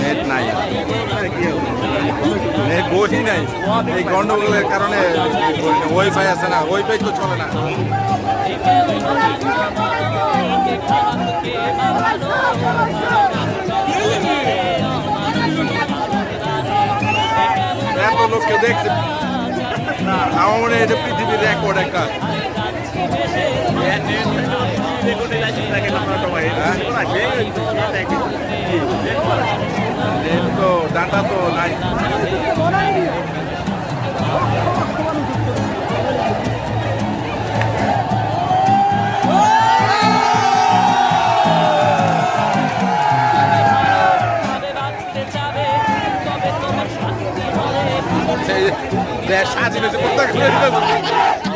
Net নাই, net বই নাই, এই গন্ডগোলের কারণে ওয়াইফাই আছে না, ওয়াইফাই তো চলে না। এত লোককে দেখছে, আমার মনে হয় এটা পৃথিবীর রেকর্ড একটা। তো ডাটা তো নাই। দেশ স্বাধীন হয়েছে কোথায়